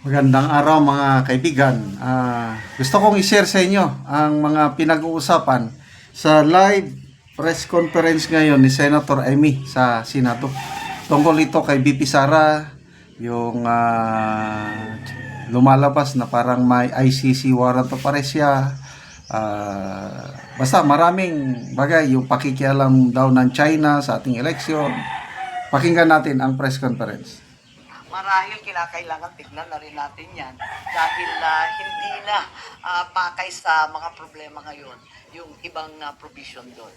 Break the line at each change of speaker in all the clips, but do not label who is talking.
Magandang araw mga kaibigan. Gusto kong i-share sa inyo ang mga pinag-uusapan sa live press conference ngayon ni Senator Amy sa Senado. Tungkol ito kay BP Sara, yung lumalabas na parang may ICC warrant of arrest siya. Basta maraming bagay, yung pakikialam daw ng China sa ating eleksyon. Pakinggan natin ang press conference.
Marahil kinakailangan tignan na rin natin yan dahil hindi na pakay sa mga problema ngayon yung ibang provision doon.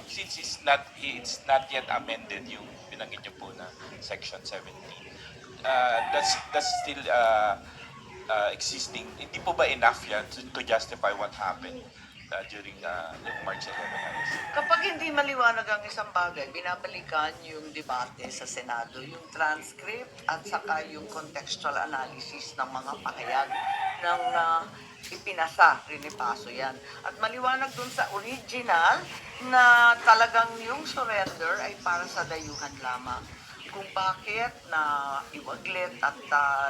Since it's not yet amended yung binanggit niyo po na Section 17, that's still existing. Hindi po ba enough yan to justify what happened during yung March 11 arrest?
Kapag hindi maliwanag ang isang bagay, binabalikan yung debate sa Senado, yung transcript at saka yung contextual analysis ng mga pahayag ng ipinasa, rinipaso yan. At maliwanag dun sa original na talagang yung surrender ay para sa dayuhan lamang. Kung bakit na iwaglit at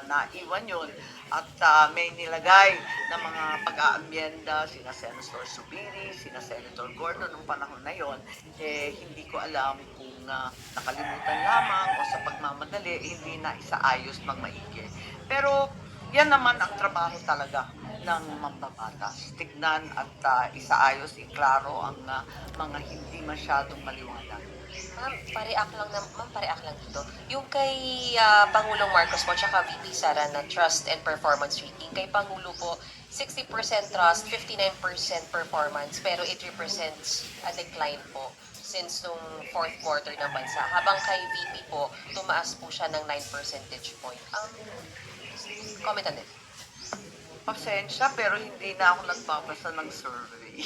naiwan yun at may nilagay na mga pag-aamyenda sina Senator Subiri, sina Senator Gordon noong panahon na yon, hindi ko alam kung nakalimutan lamang o sa pagmamadali hindi na isaayos ng maigi. Pero yan naman ang trabaho talaga ng mambabatas. Tignan at isaayos, iklaro ang mga hindi masyadong maliwanag.
Ma'am, pareak lang dito. Yung kay Pangulong Marcos po, tsaka VP Sara na trust and performance rating. Kay Pangulo po, 60% trust, 59% performance, pero it represents a decline po since nung fourth quarter ng bansa. Habang kay VP po, tumaas po siya ng 9 percentage point. Comment on it.
Pasensya, pero hindi na ako nagbabasa ng survey.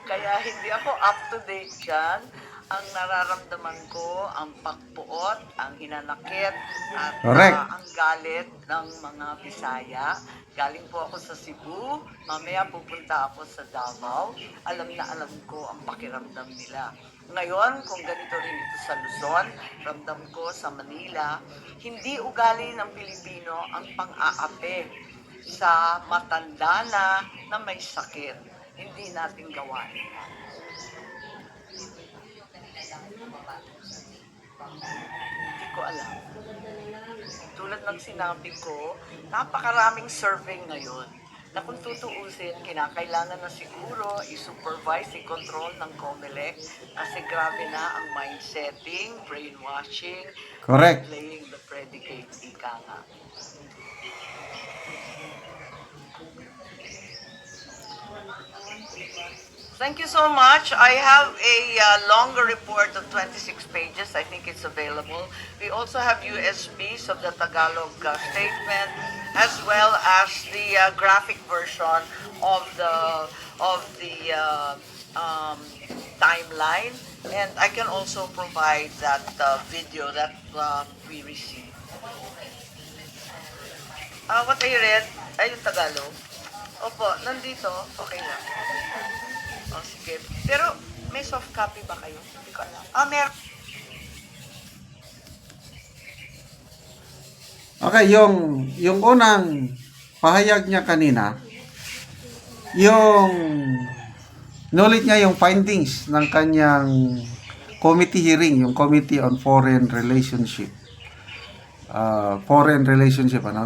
Kaya hindi ako up to date dyan. Ang nararamdaman ko, ang pagpuot, ang hinanakit, at ang galit ng mga Bisaya. Galing po ako sa Cebu, mamaya pupunta ako sa Davao. Alam na alam ko ang pakiramdam nila. Ngayon, kung ganito rin ito sa Luzon, ramdam ko sa Manila, hindi ugali ng Pilipino ang pang-aapi sa matanda na may sakit. Hindi natin gawain. Hindi ko alam. Tulad ng sinabi ko, napakaraming survey ngayon na kung tutuusin, kinakailangan na siguro i-supervise, i-control ng COMELEC kasi grabe na ang mind-setting, brainwashing,
Correct.
playing the predicate, ika nga. Thank you so much. I have a longer report of 26 pages. I think it's available. We also have USBs of the Tagalog statement, as well as the graphic version of the timeline, and I can also provide that video that we received. What I read ay yung Tagalog. Opo, nandito. Okay lang. Oh, sige. Pero may soft copy ba kayo? Hindi ko alam. Meron.
Okay, yung unang pahayag niya kanina, yung nulit niya yung findings ng kanyang committee hearing, yung Committee on Foreign Relationship.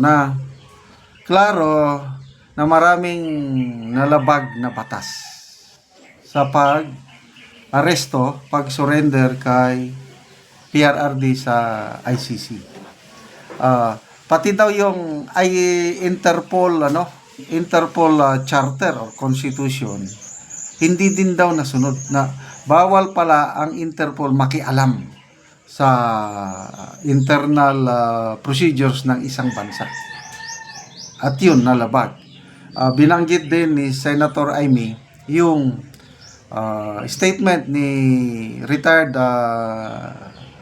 Na klaro na maraming nalabag na batas sa pag-aresto, pag-surrender kay PRRD sa ICC. Pati daw yung Interpol Charter or Constitution, hindi din daw nasunod, na bawal pala ang Interpol makialam sa internal procedures ng isang bansa. At yun, nalabag. Binanggit din ni Senator Amy yung statement ni retired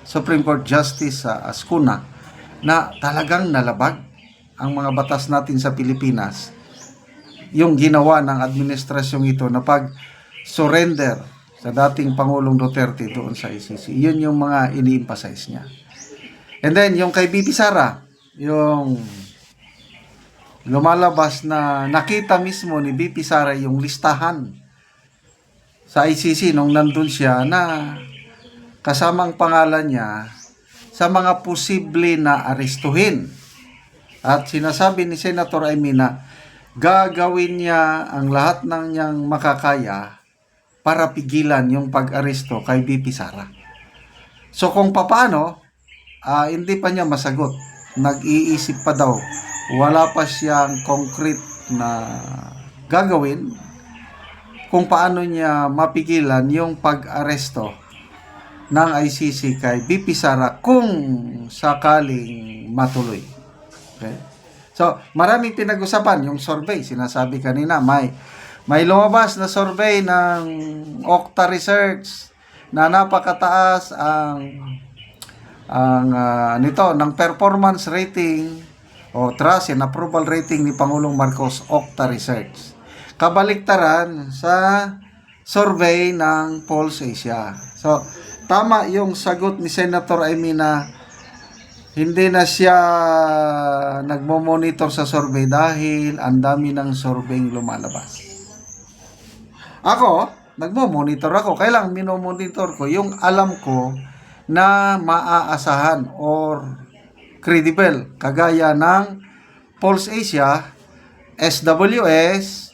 Supreme Court Justice Ascuna na talagang nalabag ang mga batas natin sa Pilipinas, yung ginawa ng administrasyong ito na pag-surrender sa dating Pangulong Duterte doon sa ICC. Yun yung mga ini-emphasize niya. And then, yung kay BP Sara, yung lumalabas na nakita mismo ni BP Sara yung listahan sa ICC nung nandun siya na kasamang pangalan niya sa mga posible na arestuhin. At sinasabi ni Senator Amy na gagawin niya ang lahat ng niyang makakaya para pigilan yung pag-aresto kay BP Sara. So kung paano, hindi pa niya masagot. Nag-iisip pa daw. Wala pa siyang concrete na gagawin kung paano niya mapigilan yung pag-aresto ng ICC kay BP Sara kung sakaling matuloy. Okay? So, maraming pinag-usapan yung survey. Sinasabi kanina, may lumabas na survey ng Okta Research na napakataas nito ng performance rating o trust and approval rating ni Pangulong Marcos. Okta Research. Kabaliktaran sa survey ng Pulse Asia. So, tama yung sagot ni Senator Amy na hindi na siya nagmo-monitor sa survey dahil ang dami ng survey lumalabas. Ako, nagmo-monitor ako. Kailang minomonitor ko yung alam ko na maaasahan or credible. Kagaya ng Pulse Asia, SWS,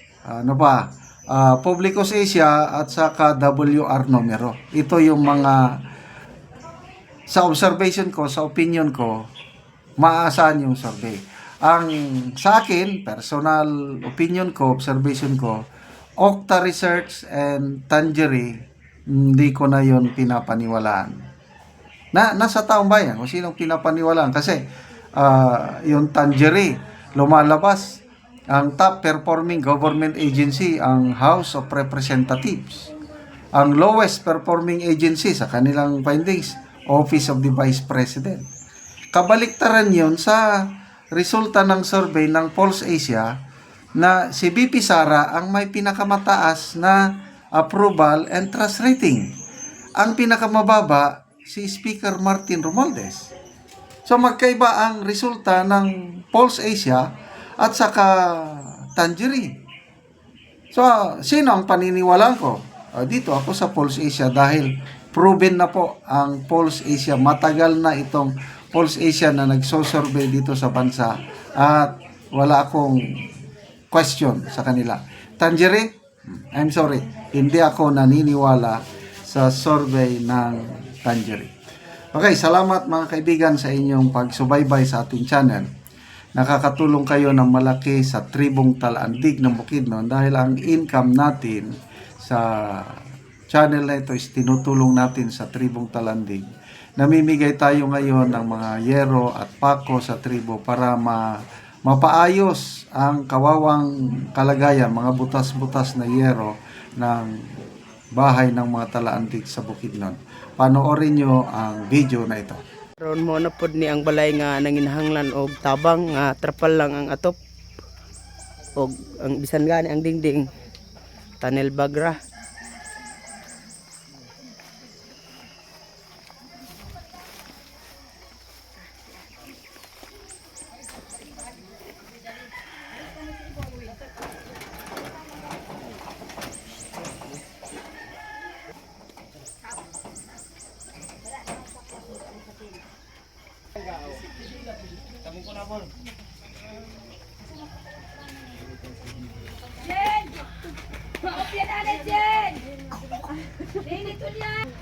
Publicus Asia at saka WR numero. Ito yung mga sa observation ko, sa opinion ko, maaasahan yung survey. Ang sa akin, personal opinion ko, observation ko, Okta Research and Tangery, hindi ko na yon pinapaniwalaan. Nasa taong bayan kung sinong pinapaniwalaan kasi yung Tangery, lumalabas ang top performing government agency, ang House of Representatives. Ang lowest performing agency sa kanilang findings, Office of the Vice President. Kabaliktaran yun sa resulta ng survey ng Pulse Asia na si BP Sara ang may pinakamataas na approval and trust rating. Ang pinakamababa, si Speaker Martin Romualdez. So magkaiba ang resulta ng Pulse Asia at saka Tangery. So, sino ang paniniwalaan ko? Dito ako sa Pulse Asia dahil proven na po ang Pulse Asia. Matagal na itong Pulse Asia na nagsosurvey dito sa bansa at wala akong question sa kanila. Tangery, I'm sorry, hindi ako naniniwala sa survey ng Tangery. Okay, salamat mga kaibigan sa inyong pagsubaybay sa ating channel. Nakakatulong kayo ng malaki sa tribong Talandig ng Bukidnon dahil ang income natin sa channel na ito is tinutulong natin sa tribong Talandig. Namimigay tayo ngayon ng mga yero at pako sa tribo para mapaayos ang kawawang kalagayan, mga butas-butas na yero ng bahay ng mga Talandig sa Bukidnon. Panoorin nyo ang video na ito.
Ron mo na pod ni ang balay nga nanginahanglan og tabang nga trapal lang ang atop og ang bisan gani ang dingding tunnel bagra.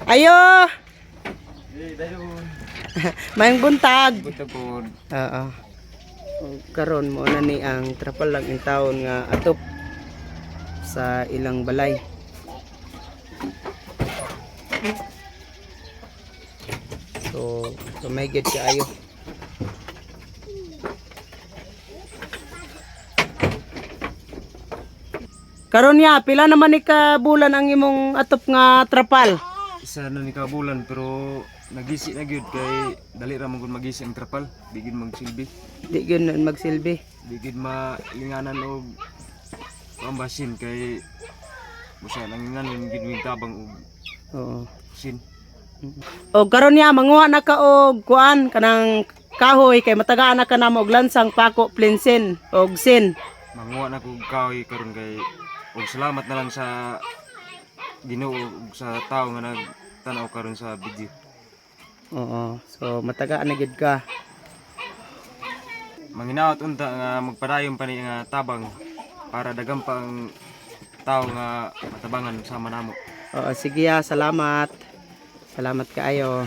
Ayo. Mayang buntag. Oo. Karon mo na ni ang trapal lang in taon nga atop sa ilang balay. So may get ayo. Karon ya, pila naman ni ka bulan ang imong atop nga trapal?
Isa na ni kabulan pero nagisi na gyud kay dali ra man gud magisi ang trapal, bigid magsilbi.
Di gyud na magsilbi.
Bigid malinganan og pambasin kay busa nanginganan gid mi tabang og
Oo.
sin.
O karon ya manguha na ka og kuan kanang kahoy kay matagaan na ka na og lansang pako plinsin og sin.
Manguha na kog kahoy karon kay og salamat na lang sa Ginoo ug sa tao nga nagtan-aw karon sa video.
Oo. So matagaan na gid ka.
Manginawat unta nga magpadayon pa ni nga tabang para daghang pang tao nga matabangan sama namo.
Oo, sige salamat. Salamat kaayo.